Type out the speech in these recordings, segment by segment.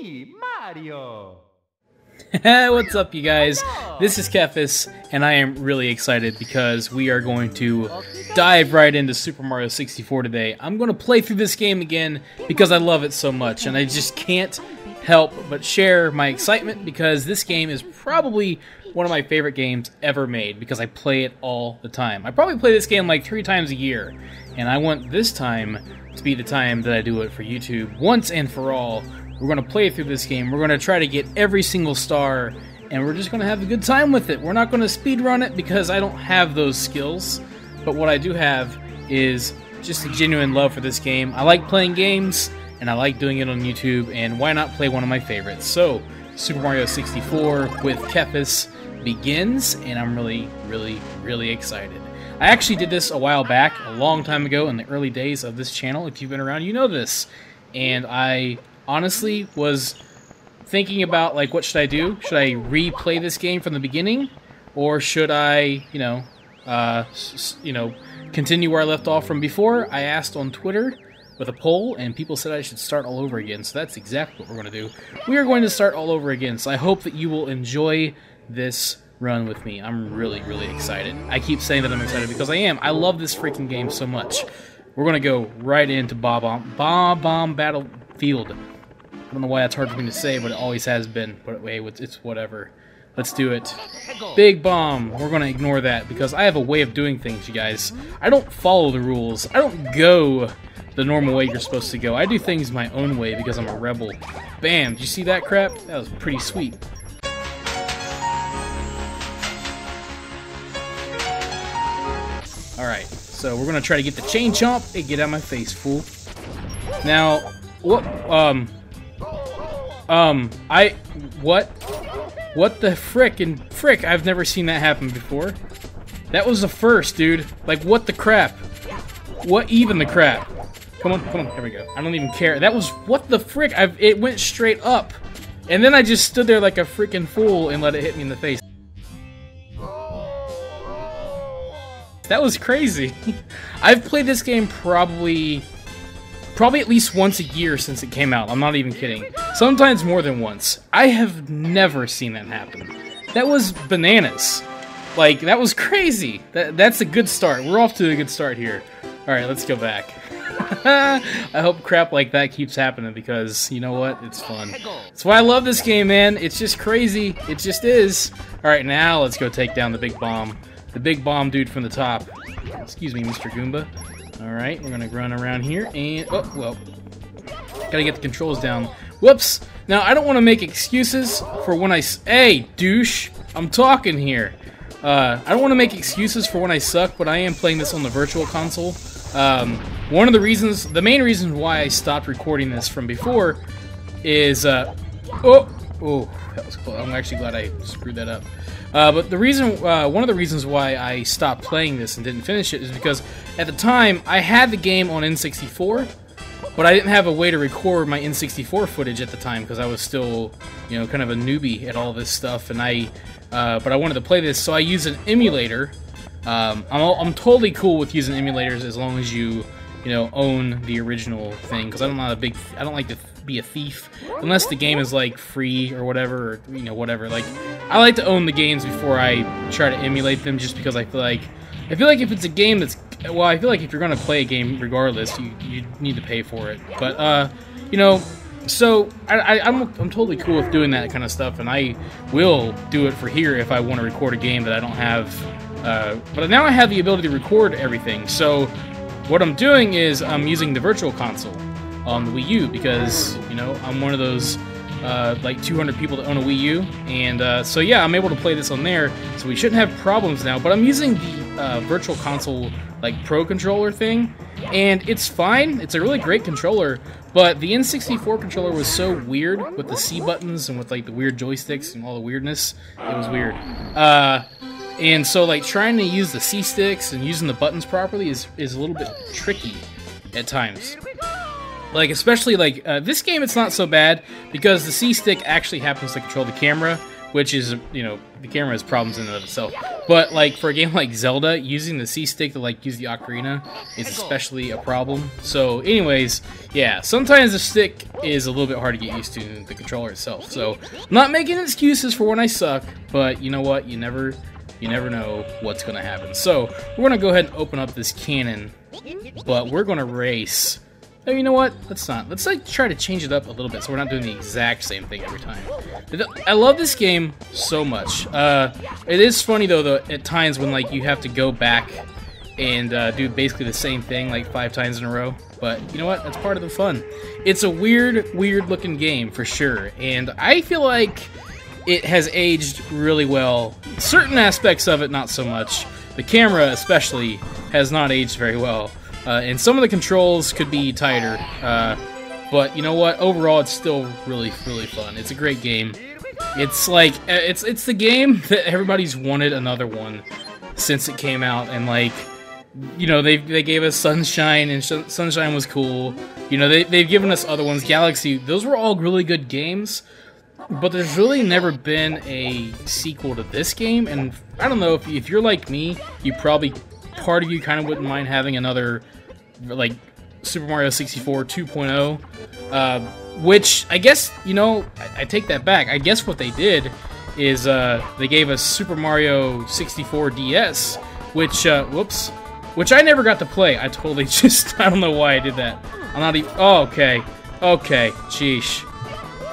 me, Mario. What's up, you guys? This is Kephas, and I am really excited because we are going to dive right into Super Mario 64 today. I'm going to play through this game again because I love it so much, and I just can't help but share my excitement because this game is probably one of my favorite games ever made because I play it all the time. I probably play this game like 3 times a year, and I want this time to be the time that I do it for YouTube once and for all. We're going to play through this game. We're going to try to get every single star, and we're just going to have a good time with it. We're not going to speedrun it because I don't have those skills, but what I do have is just a genuine love for this game. I like playing games, and I like doing it on YouTube, and why not play one of my favorites? So, Super Mario 64 with Kephas begins, and I'm really excited. I actually did this a while back, a long time ago, in the early days of this channel. If you've been around, you know this. And I honestly was thinking about, like, what should I do? Should I replay this game from the beginning? Or should I, continue where I left off from before? I asked on Twitter with a poll, and people said I should start all over again. So that's exactly what we're going to do. We are going to start all over again. So I hope that you will enjoy this run with me. I'm really excited. I keep saying that I'm excited because I am. I love this freaking game so much. We're going to go right into Bomb Battlefield. I don't know why that's hard for me to say, but it always has been. But wait, it's whatever. Let's do it. Big Bomb. We're going to ignore that because I have a way of doing things, you guys. I don't follow the rules. I don't go the normal way you're supposed to go. I do things my own way because I'm a rebel. Bam. Did you see that crap? That was pretty sweet. Alright, so we're gonna try to get the chain chomp. Hey, get out of my face, fool. Now, what, what the frick, I've never seen that happen before. That was the first, dude. Like, what the crap? What even the crap? Come on, here we go. I don't even care. That was, what the frick? It went straight up. And then I just stood there like a freaking fool and let it hit me in the face. That was crazy. I've played this game probably at least once a year since it came out. I'm not even kidding. Sometimes more than once. I have never seen that happen. That was bananas. Like, that was crazy. That's a good start. We're off to a good start here. Alright, let's go back. I hope crap like that keeps happening because, you know what? It's fun. That's why I love this game, man. It's just crazy. It just is. Alright, now let's go take down the big bomb. The big bomb dude from the top. Excuse me, Mr. Goomba. Alright, we're gonna run around here and... oh, well. Gotta get the controls down. Whoops! Now, I don't want to make excuses for when I... hey, douche! I'm talking here. I don't want to make excuses for when I suck, but I am playing this on the Virtual Console. One of the reasons... the main reason why I stopped recording this from before is... oh, that was close. I'm actually glad I screwed that up. But the reason, one of the reasons why I stopped playing this and didn't finish it is because at the time I had the game on N64, but I didn't have a way to record my N64 footage at the time because I was still, you know, kind of a newbie at all this stuff, and but I wanted to play this, so I used an emulator. I'm totally cool with using emulators as long as you own the original thing, because I don't like to be a thief unless the game is like free or whatever, or whatever. Like, I like to own the games before I try to emulate them, just because I feel like if it's a game that's, well, I feel like if you're gonna play a game regardless, you need to pay for it. But so I'm totally cool with doing that kind of stuff, and I will do it for here if I want to record a game that I don't have. But now I have the ability to record everything, so what I'm doing is I'm using the Virtual Console on the Wii U because, I'm one of those like 200 people that own a Wii U, and so yeah, I'm able to play this on there, so we shouldn't have problems now. But I'm using the Virtual Console like Pro controller thing, and it's fine. It's a really great controller, but the N64 controller was so weird with the C buttons and with like the weird joysticks and all the weirdness. It was weird. And so, like, trying to use the C-sticks and using the buttons properly is a little bit tricky at times. Like, especially, like, this game, it's not so bad because the C-stick actually happens to control the camera, which is, you know, the camera has problems in and of itself. But, like, for a game like Zelda, using the C-stick to, like, use the ocarina is especially a problem. So, anyways, yeah, sometimes the stick is a little bit hard to get used to than the controller itself. So, I'm not making excuses for when I suck, but you know what? You never know what's going to happen. So, we're going to go ahead and open up this cannon, but we're going to race. Oh, you know what? Let's not. Let's like try to change it up a little bit so we're not doing the exact same thing every time. I love this game so much. It is funny though at times when like you have to go back and do basically the same thing like 5 times in a row. But you know what? That's part of the fun. It's a weird looking game for sure, and I feel like it has aged really well. Certain aspects of it, not so much. The camera especially has not aged very well. And some of the controls could be tighter, but you know what? Overall, it's still really fun. It's a great game. It's like it's the game that everybody's wanted another one since it came out, and like, you know, they gave us Sunshine, and Sunshine was cool. You know, they've given us other ones, Galaxy. Those were all really good games, but there's really never been a sequel to this game. And I don't know if you're like me, you probably. Part of you kind of wouldn't mind having another, like, Super Mario 64 2.0, which, I guess, you know, I take that back. I guess what they did is, they gave us Super Mario 64 DS, which, which I never got to play. I totally just, I don't know why I did that. I'm not even, oh, okay, sheesh.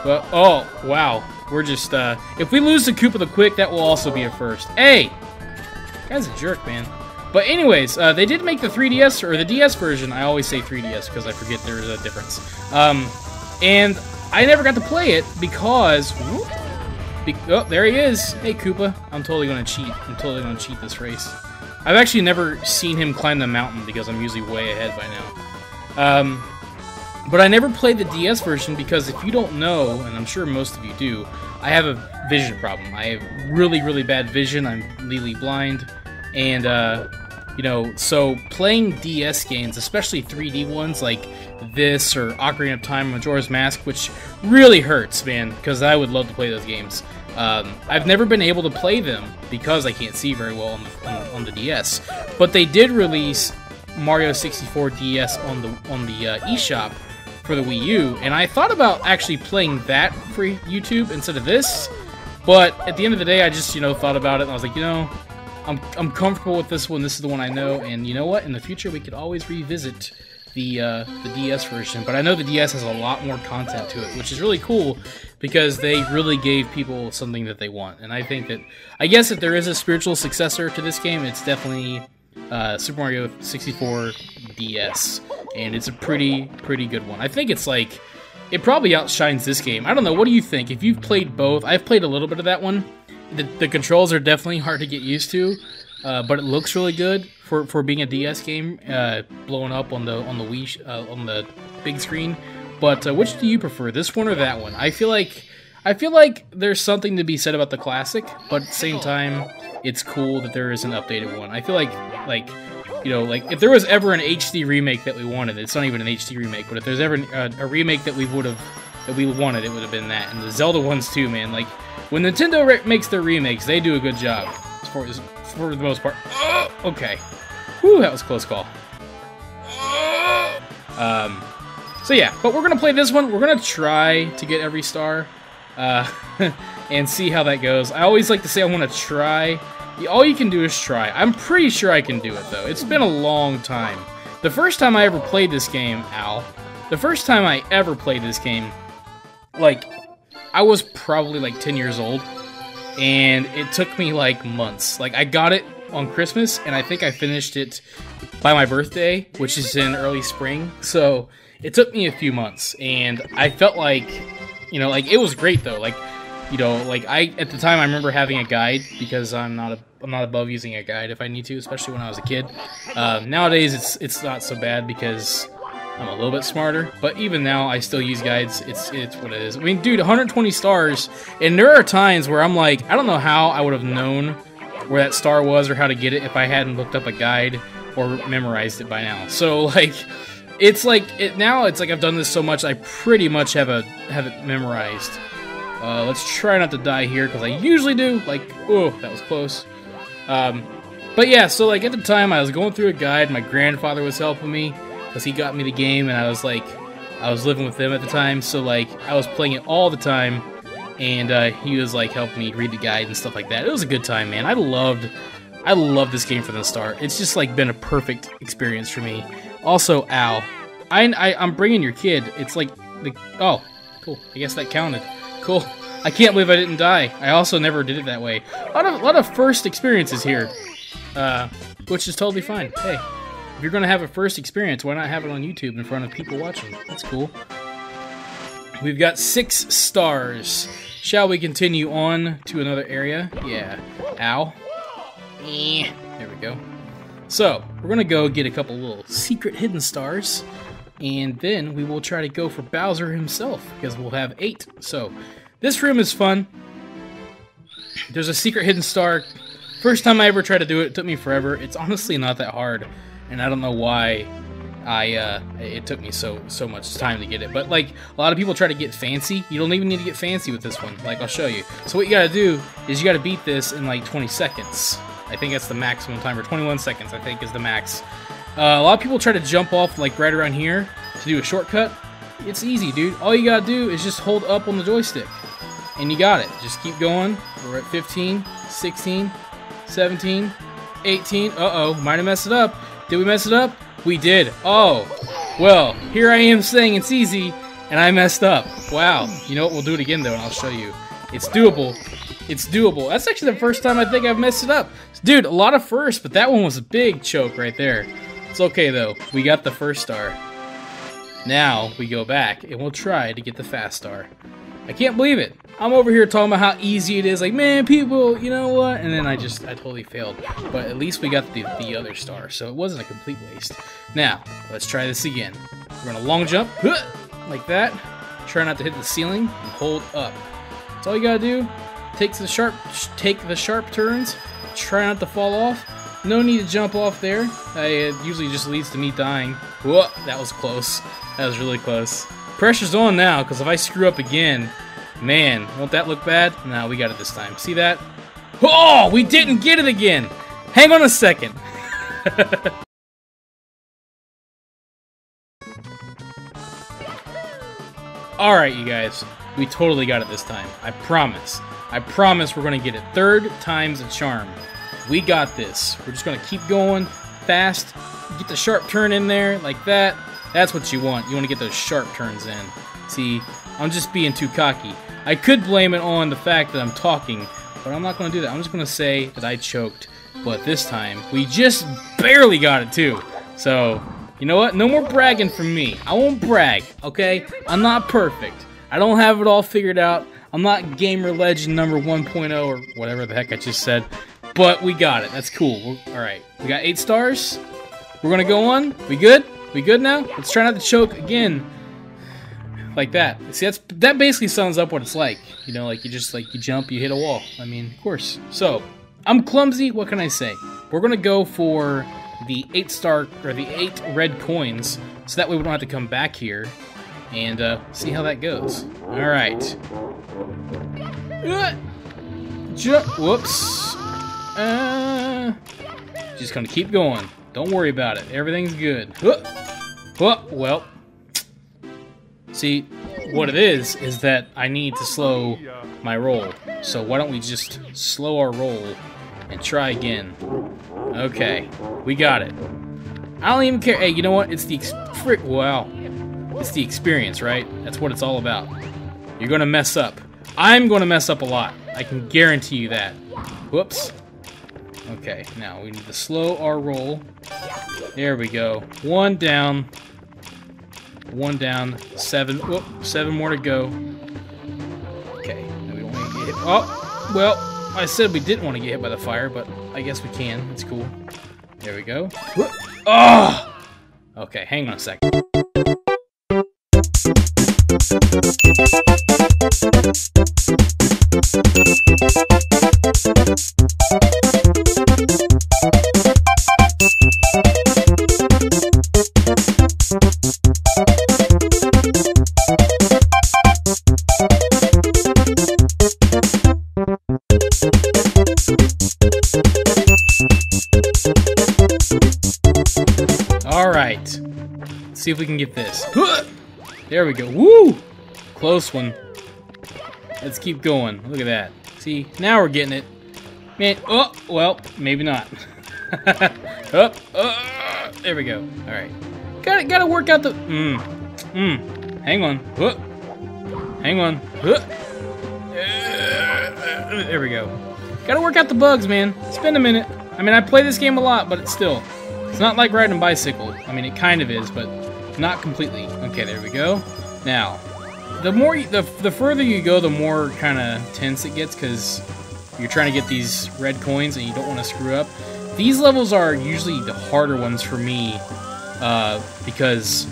Well, oh, wow, we're just, if we lose the Koopa the Quick, that will also be a first. Hey! Guy's a jerk, man. But anyways, they did make the 3DS, or the DS version. I always say 3DS because I forget there's a difference. And I never got to play it because... oh, there he is! Hey, Koopa. I'm totally going to cheat. I'm totally going to cheat this race. I've actually never seen him climb the mountain because I'm usually way ahead by now. But I never played the DS version because if you don't know, and I'm sure most of you do, I have a vision problem. I have really bad vision. I'm legally blind. And, you know, so playing DS games, especially 3D ones like this or Ocarina of Time, Majora's Mask, which really hurts, man, because I would love to play those games. I've never been able to play them because I can't see very well on the DS. But they did release Mario 64 DS on the eShop for the Wii U, and I thought about actually playing that for YouTube instead of this. But at the end of the day, I just, you know, thought about it, and I was like, you know, I'm comfortable with this one. This is the one I know, and you know what? In the future, we could always revisit the DS version. But I know the DS has a lot more content to it, which is really cool because they really gave people something that they want. And I think that, I guess if there is a spiritual successor to this game, it's definitely Super Mario 64 DS, and it's a pretty good one. I think it's like, it probably outshines this game. I don't know. What do you think? If you've played both, I've played a little bit of that one. The controls are definitely hard to get used to, but it looks really good for being a DS game, blowing up on the Wii on the big screen. But which do you prefer, this one or that one? I feel like there's something to be said about the classic, but at the same time, it's cool that there is an updated one. I feel like you know, like if there was ever an HD remake that we wanted, it's not even an HD remake, but if there's ever a remake that we wanted, it would have been that. And the Zelda ones too, man. Like, when Nintendo makes their remakes, they do a good job, for the most part. Okay. Whew, that was a close call. So yeah, but we're going to play this one. We're going to try to get every star, and see how that goes. I always like to say I want to try. All you can do is try. I'm pretty sure I can do it, though. It's been a long time. The first time I ever played this game, like, I was probably like 10 years old, and it took me like months. Like, I got it on Christmas, and I think I finished it by my birthday, which is in early spring. So it took me a few months, and I felt like, you know, like, it was great though. Like, you know, like, at the time I remember having a guide because I'm not above using a guide if I need to, especially when I was a kid. Nowadays it's not so bad because I'm a little bit smarter, but even now I still use guides. It's what it is. I mean, dude, 120 stars, and there are times where I'm like, I don't know how I would have known where that star was or how to get it if I hadn't looked up a guide or memorized it by now. So like, it's like I've done this so much, I pretty much have it memorized. Let's try not to die here, because I usually do. Like, oh, that was close. But yeah, so like at the time I was going through a guide. My grandfather was helping me, because he got me the game, and I was like, I was living with him at the time, so like I was playing it all the time, and he was like helping me read the guide and stuff like that. It was a good time, man. I loved this game from the start. It's just like been a perfect experience for me. Also, ow, I'm bringing your kid. It's like the oh, cool. I guess that counted. Cool. I can't believe I didn't die. I also never did it that way. A lot of first experiences here, which is totally fine. Hey. If you're going to have a first experience, why not have it on YouTube in front of people watching? That's cool. We've got 6 stars. Shall we continue on to another area? Yeah. Ow. There we go. So, we're going to go get a couple little secret hidden stars, and then we will try to go for Bowser himself, because we'll have 8. So, this room is fun. There's a secret hidden star. First time I ever tried to do it, it took me forever. It's honestly not that hard. And I don't know why it took me so much time to get it. But, like, a lot of people try to get fancy. You don't even need to get fancy with this one. Like, I'll show you. So what you gotta do is you gotta beat this in, like, 20 seconds. I think that's the maximum time, or 21 seconds, I think, is the max. A lot of people try to jump off, like, right around here to do a shortcut. It's easy, dude. All you gotta do is just hold up on the joystick. And you got it. Just keep going. We're at 15, 16, 17, 18. Uh-oh, might have messed it up. Did we mess it up? We did. Oh, well, here I am saying it's easy, and I messed up. Wow. You know what? We'll do it again, though, and I'll show you. It's doable. It's doable. That's actually the first time I think I've messed it up. Dude, a lot of firsts, but that one was a big choke right there. It's okay, though. We got the first star. Now, we go back, and we'll try to get the fast star. I can't believe it. I'm over here talking about how easy it is. Like, man, people, you know what? And then I totally failed. But at least we got the other star, so it wasn't a complete waste. Now, let's try this again. We're gonna long jump, like that. Try not to hit the ceiling, and hold up. That's all you gotta do. Take the sharp turns. Try not to fall off. No need to jump off there. It usually just leads to me dying. Whoa, that was close. That was really close. Pressure's on now, because if I screw up again, man, won't that look bad? No, we got it this time. See that? Oh, we didn't get it again! Hang on a second. Alright, you guys. We totally got it this time. I promise. I promise we're going to get it. 3rd time's a charm. We got this. We're just going to keep going fast. Get the sharp turn in there like that. That's what you want. You want to get those sharp turns in. See, I'm just being too cocky. I could blame it on the fact that I'm talking, but I'm not going to do that. I'm just going to say that I choked. But this time, we just barely got it too. So, you know what? No more bragging from me. I won't brag, okay? I'm not perfect. I don't have it all figured out. I'm not gamer legend number 1.0 or whatever the heck I just said. But we got it. That's cool. Alright, we got 8 stars. We're going to go on. We good? We good now? Let's try not to choke again. Like that. See, that basically sums up what it's like. You know, like you jump, you hit a wall. I mean, of course. So, I'm clumsy, what can I say? We're gonna go for the 8-star, or the 8 red coins, so that way we don't have to come back here and see how that goes. Alright. Whoops. Just gonna keep going. Don't worry about it. Everything's good. Well, see, what it is that I need to slow my roll. So why don't we just slow our roll and try again. Okay, we got it. I don't even care. Hey, you know what? It's the It's the experience, right? That's what it's all about. You're gonna mess up. I'm gonna mess up a lot. I can guarantee you that. Whoops. Okay, now we need to slow our roll. There we go. 1 down. 1 down. 7. Whoop. 7 more to go. Okay. Now we don't want to get hit. Oh, well, I said we didn't want to get hit by the fire, but I guess we can. It's cool. There we go. Oh! Okay, hang on a second. Alright. Let's see if we can get this. There we go. Woo! Close one. Let's keep going. Look at that. See, now we're getting it. Man, oh, well, maybe not. There we go. Alright. Gotta work out the... Hang on. Hang on. There we go. Gotta work out the bugs, man. It's been a minute. I mean, I play this game a lot, but it's still... It's not like riding a bicycle. I mean, it kind of is, but not completely. Okay, there we go. Now, the further you go, the more kind of tense it gets, because you're trying to get these red coins and you don't want to screw up. These levels are usually the harder ones for me, because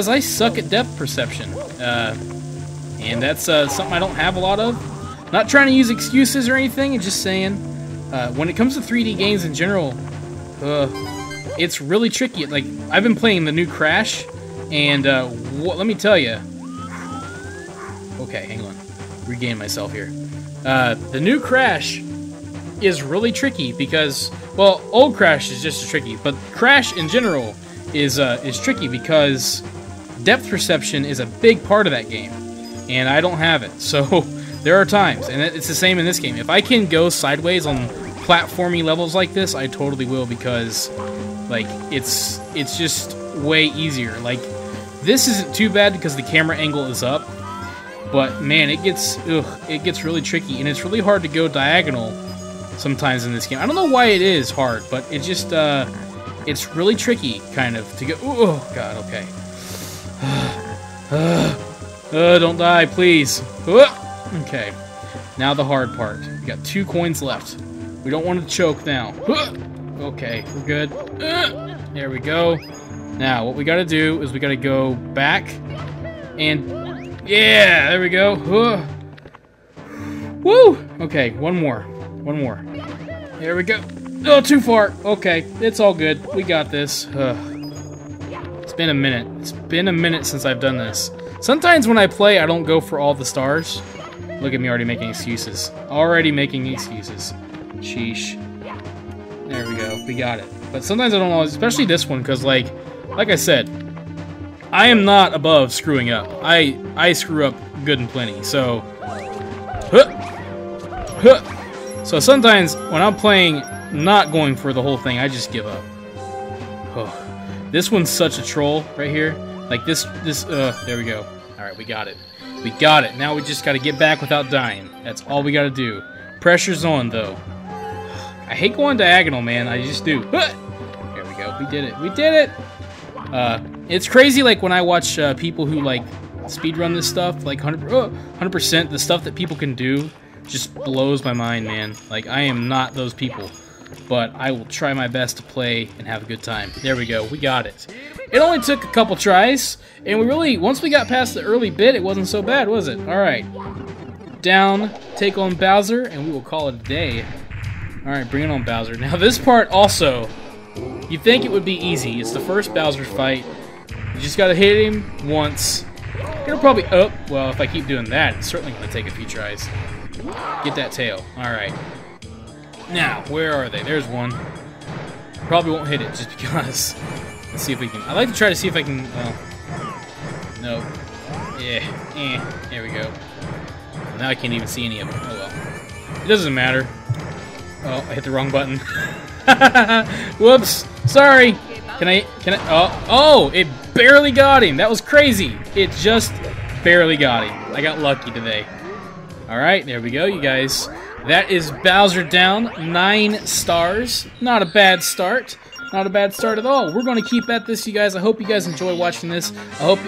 I suck at depth perception, and that's something I don't have a lot of. Not trying to use excuses or anything, I'm just saying, when it comes to 3D games in general, it's really tricky. Like, I've been playing the new Crash, and let me tell you. Okay, hang on. Regain myself here. The new Crash is really tricky because, well, old Crash is just as tricky, but Crash in general is tricky because depth perception is a big part of that game, and I don't have it. So there are times, and it's the same in this game. If I can go sideways on platformy levels like this, I totally will, because like it's just way easier. Like, this isn't too bad because the camera angle is up, but man, it gets really tricky, and it's really hard to go diagonal sometimes in this game. I don't know why it is hard, but it just it's really tricky kind of to go. Oh god, okay. Don't die, please. Okay, now the hard part. We got 2 coins left. We don't want to choke now. Okay, we're good. There we go. Now, what we gotta do is we gotta go back, and yeah, there we go. Woo! Okay, one more. There we go. Oh, too far. Okay, it's all good. We got this. It's been a minute. It's been a minute since I've done this. Sometimes when I play, I don't go for all the stars. Look at me already making excuses. Already making excuses. Sheesh. There we go. We got it. But sometimes I don't know, especially this one, because like I said, I am not above screwing up. I screw up good and plenty. So, so sometimes when I'm playing, not going for the whole thing, I just give up. This one's such a troll right here. Like this. There we go. All right, we got it. We got it. Now we just got to get back without dying. That's all we got to do. Pressure's on, though. I hate going diagonal, man. I just do. There we go. We did it. We did it. It's crazy, like, when I watch people who, like, speedrun this stuff, like, 100%, the stuff that people can do just blows my mind, man. Like, I am not those people. But I will try my best to play and have a good time. There we go. We got it. It only took a couple tries, and we really, once we got past the early bit, it wasn't so bad, was it? Alright. Down, take on Bowser, and we will call it a day. Alright, bring it on, Bowser. Now, this part also, you'd think it would be easy. It's the first Bowser fight. You just gotta hit him once. It'll probably... Oh, well, if I keep doing that, it's certainly gonna take a few tries. Get that tail. Alright. Now, where are they? There's one. Probably won't hit it, just because... Let's see if we can... I'd like to try to see if I can... Well... No. Yeah. There we go. Now I can't even see any of them. Oh, well. It doesn't matter. Oh, I hit the wrong button. Whoops. Sorry. Can I... Oh, it barely got him. That was crazy. It just barely got him. I got lucky today. Alright, there we go, you guys. That is Bowser down. 9 stars. Not a bad start. Not a bad start at all. We're going to keep at this, you guys. I hope you guys enjoy watching this. I hope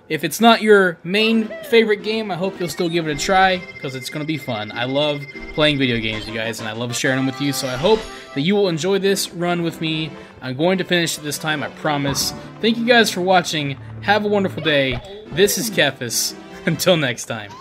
if it's not your main favorite game, I hope you'll still give it a try, because it's going to be fun. I love playing video games, you guys, and I love sharing them with you, so I hope that you will enjoy this run with me. I'm going to finish it this time, I promise. Thank you guys for watching. Have a wonderful day. This is Kephas. Until next time.